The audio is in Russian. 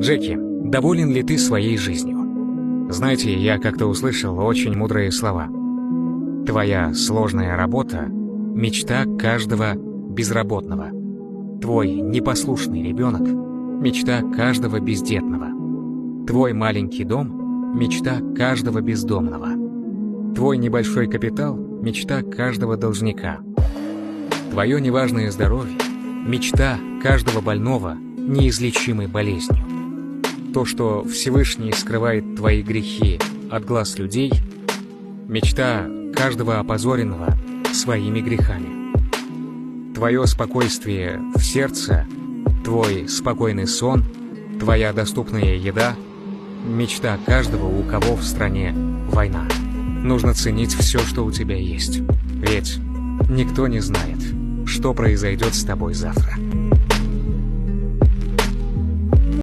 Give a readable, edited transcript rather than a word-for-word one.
Джеки, доволен ли ты своей жизнью? Знаете, я как-то услышал очень мудрые слова. Твоя сложная работа — мечта каждого безработного. Твой непослушный ребенок — мечта каждого бездетного. Твой маленький дом — мечта каждого бездомного. Твой небольшой капитал — мечта каждого должника. Твое неважное здоровье — мечта каждого больного неизлечимой болезнью. То, что Всевышний скрывает твои грехи от глаз людей — мечта каждого опозоренного своими грехами. Твое спокойствие в сердце, твой спокойный сон, твоя доступная еда — мечта каждого, у кого в стране война. Нужно ценить все, что у тебя есть, ведь никто не знает, что произойдет с тобой завтра.